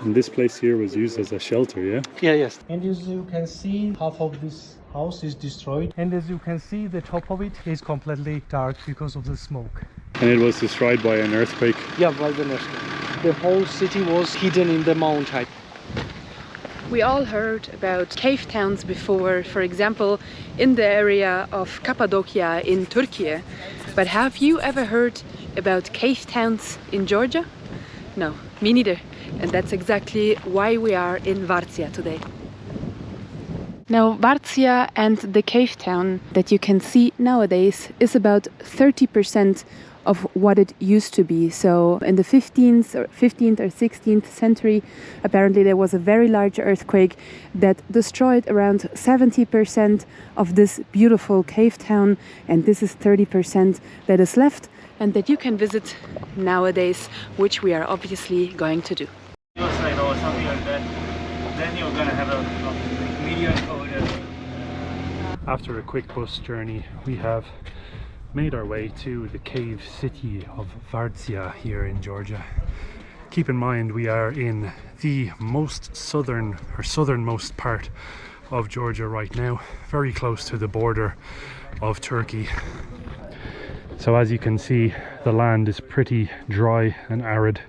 And this place here was used as a shelter, yeah? Yeah, yes. And as you can see, half of this house is destroyed. And as you can see, the top of it is completely dark because of the smoke. And it was destroyed by an earthquake? Yeah, by the earthquake. The whole city was hidden in the mountain. We all heard about cave towns before, for example, in the area of Cappadocia in Turkey. But have you ever heard about cave towns in Georgia? No, me neither. And that's exactly why we are in Vardzia today. Now, Vardzia and the cave town that you can see nowadays is about 30% of what it used to be. So in the 15th or 16th century, apparently there was a very large earthquake that destroyed around 70% of this beautiful cave town, and this is 30% that is left and that you can visit nowadays, which we are obviously going to do. Or something like that. Then you're gonna have a video over there. After a quick bus journey, we have made our way to the cave city of Vardzia here in Georgia. Keep in mind we are in the most southernmost part of Georgia right now, very close to the border of Turkey. So as you can see, the land is pretty dry and arid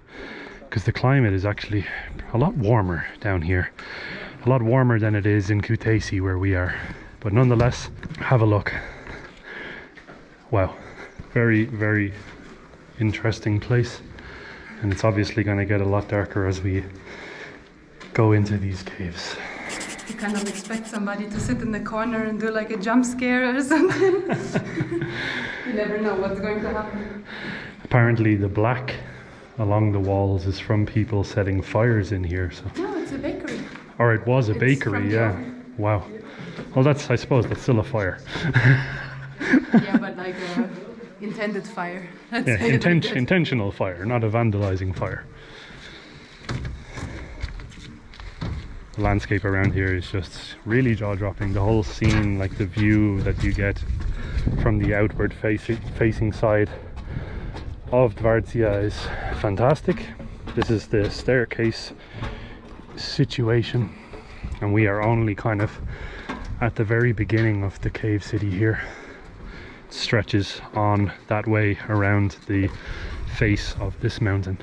because the climate is actually a lot warmer down here, a lot warmer than it is in Kutaisi where we are. But nonetheless, have a look. Wow, very, very interesting place, and it's obviously going to get a lot darker as we go into these caves. You kind of expect somebody to sit in the corner and do like a jump scare or something. You never know what's going to happen. Apparently the black along the walls is from people setting fires in here. So. No, it's a bakery. Or it was a bakery, yeah. Wow. Well, I suppose that's still a fire. Yeah, but like a intended fire. Yeah, intentional fire, not a vandalizing fire. The landscape around here is just really jaw-dropping. The whole scene, like the view that you get from the outward facing side of Vardzia is fantastic. This is the staircase situation, and we are only kind of at the very beginning of the cave city here. It stretches on that way around the face of this mountain.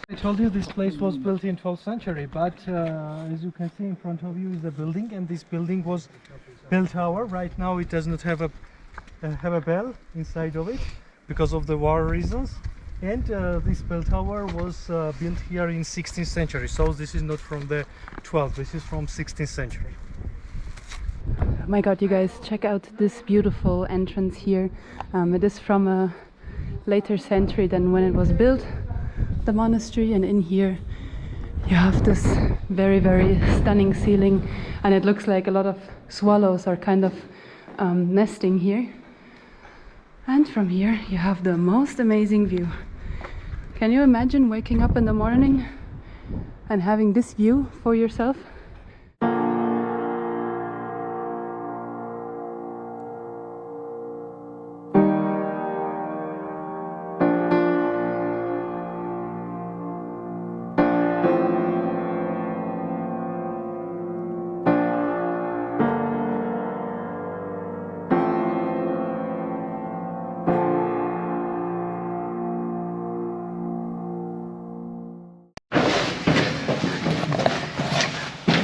I told you this place was built in 12th century, but as you can see in front of you is a building, and this building was bell tower. Right now it does not have a bell inside of it because of the war reasons, and this bell tower was built here in 16th century, so this is not from the 12th, this is from 16th century. Oh my god, you guys, check out this beautiful entrance here. It is from a later century than when it was built, the monastery, and in here you have this very, very stunning ceiling, and it looks like a lot of swallows are kind of nesting here. And from here you have the most amazing view. Can you imagine waking up in the morning and having this view for yourself?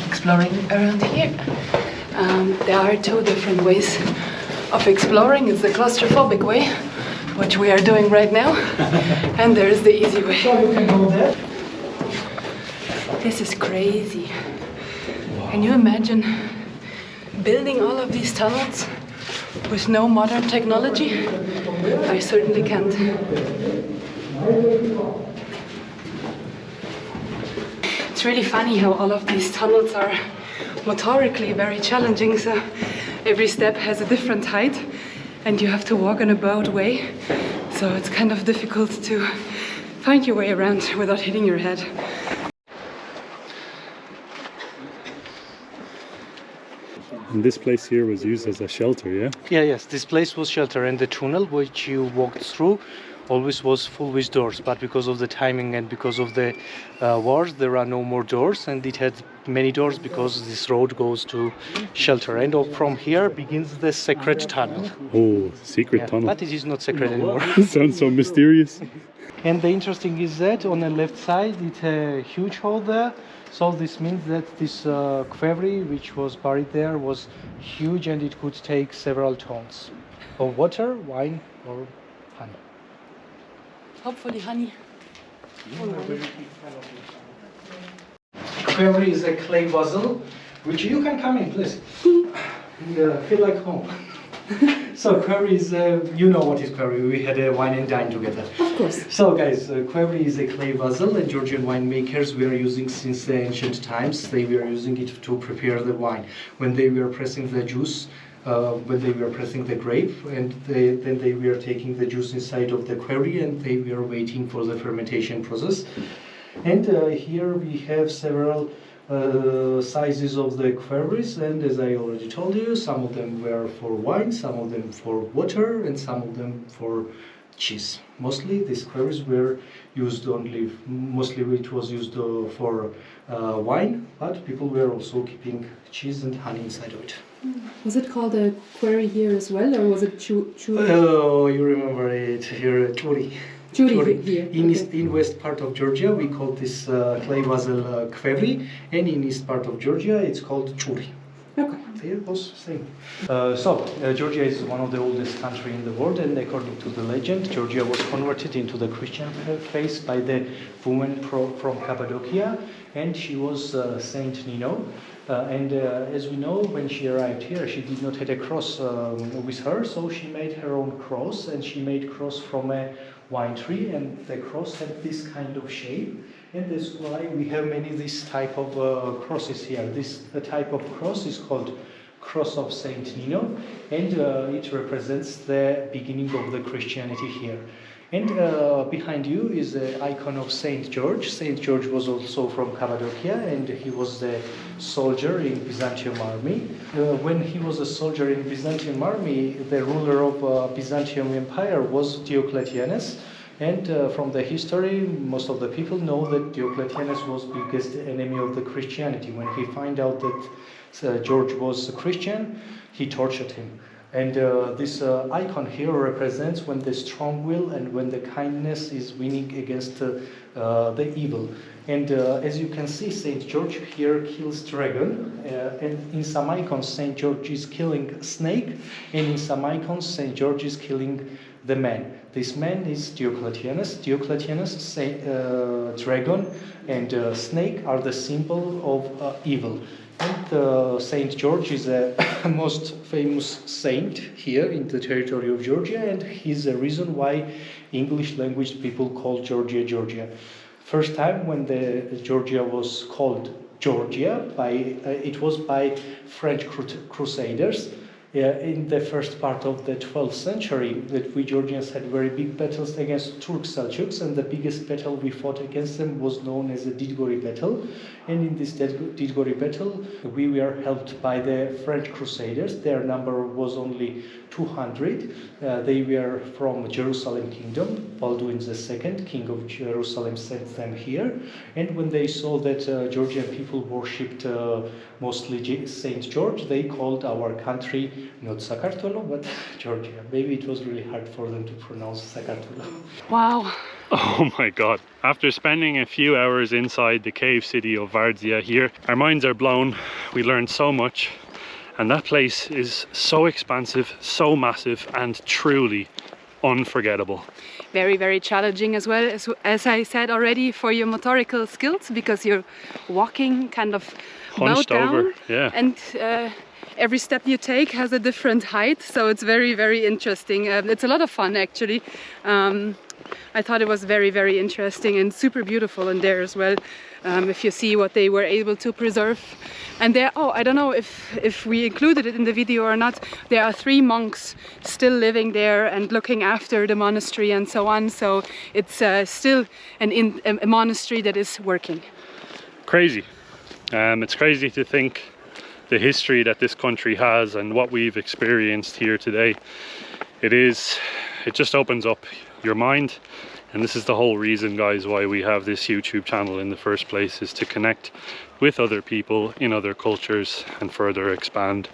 Exploring around here. There are two different ways of exploring. It's the claustrophobic way, which we are doing right now, and there is the easy way. So you can go there. This is crazy. Can you imagine building all of these tunnels with no modern technology? I certainly can't. It's really funny how all of these tunnels are motorically very challenging, so every step has a different height and you have to walk in a bowed way, so it's kind of difficult to find your way around without hitting your head. And this place here was used as a shelter, yeah? Yeah, yes, this place was shelter, and the tunnel which you walked through always was full with doors, but because of the timing and because of the wars, there are no more doors, and it had many doors because this road goes to shelter. And from here begins the secret tunnel. Oh, secret tunnel. But it is not secret anymore. Sounds so mysterious. And the interesting is that on the left side, it's a huge hole there. So this means that this quarry, which was buried there, was huge, and it could take several tons of water, wine, or honey. Hopefully honey. Quarry is a clay vessel, which you can come in, please. And, feel like home. So quarry is, you know what is quarry. We had a wine and dine together. Of course. So guys, quarry is a clay vessel, and Georgian winemakers were using since the ancient times. They were using it to prepare the wine. When they were pressing the juice, when they were pressing the grape, and then they were taking the juice inside of the quarry, and they were waiting for the fermentation process. And here we have several sizes of the quarries, and as I already told you, some of them were for wine, some of them for water, and some of them for cheese. Mostly these quarries were used mostly it was used for wine, but people were also keeping cheese and honey inside of it. Was it called a quarry here as well, or was it Churi? Oh, you remember it here, Churi. Churi here. In west part of Georgia, we call this clay vessel quarry, and in east part of Georgia, it's called Churi. Okay. They are both same. Georgia is one of the oldest country in the world, and according to the legend, Georgia was converted into the Christian faith by the woman from Cappadocia, and she was Saint Nino. As we know, when she arrived here, she did not have a cross with her, so she made her own cross, and she made cross from a wine tree, and the cross had this kind of shape, and that's why we have many this type of crosses here. This type of cross is called Cross of Saint Nino, and it represents the beginning of the Christianity here. And behind you is the icon of Saint George. Saint George was also from Cappadocia, and he was the soldier in Byzantium army. When he was a soldier in Byzantium army, the ruler of Byzantium Empire was Diocletianus. And from the history, most of the people know that Diocletianus was the biggest enemy of the Christianity. When he found out that George was a Christian, he tortured him. And this icon here represents when the strong will and when the kindness is winning against the evil. And as you can see, Saint George here kills dragon, and in some icons Saint George is killing snake, and in some icons Saint George is killing the man. This man is Diocletianus. Diocletianus, dragon and snake are the symbol of evil. And Saint George is the most famous saint here in the territory of Georgia, and he's the reason why English language people call Georgia, Georgia. First time when Georgia was called Georgia, it was by French crusaders. In the first part of the 12th century, that we Georgians had very big battles against Turk Seljuks, and the biggest battle we fought against them was known as the Didgori battle. And in this Didgori battle, we were helped by the French crusaders. Their number was only 200. They were from Jerusalem kingdom. Baldwin II, king of Jerusalem, sent them here. And when they saw that Georgian people worshipped mostly Saint George, they called our country not Sakartvelo, but Georgia. Maybe it was really hard for them to pronounce Sakartvelo. Wow. Oh my god. After spending a few hours inside the cave city of Vardzia here, our minds are blown. We learned so much, and that place is so expansive, so massive, and truly unforgettable. Very, very challenging as well, as I said already, for your motorical skills, because you're walking kind of hunched bowed down, over, yeah. And every step you take has a different height, so it's very, very interesting. It's a lot of fun, actually. I thought it was very, very interesting and super beautiful in there as well. If you see what they were able to preserve. And there, I don't know if we included it in the video or not, there are 3 monks still living there and looking after the monastery and so on. So it's still a monastery that is working. Crazy. It's crazy to think the history that this country has and what we've experienced here today, it just opens up your mind. And this is the whole reason, guys, why we have this YouTube channel in the first place, is to connect with other people in other cultures and further expand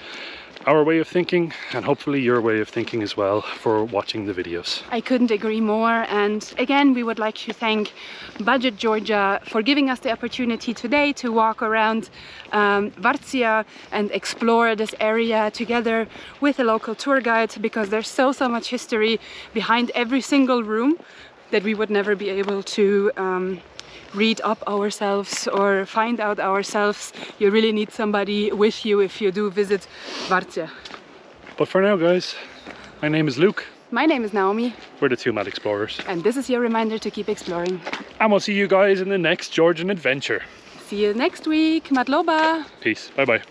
our way of thinking, and hopefully your way of thinking as well, for watching the videos. I couldn't agree more. And again, we would like to thank Budget Georgia for giving us the opportunity today to walk around Vardzia and explore this area together with a local tour guide, because there's so much history behind every single room that we would never be able to read up ourselves or find out ourselves. You really need somebody with you if you do visit Vardzia. But for now, guys, my name is Luke. My name is Naomi. We're the two mad explorers. And this is your reminder to keep exploring. And we'll see you guys in the next Georgian adventure. See you next week. Madloba. Peace. Bye bye.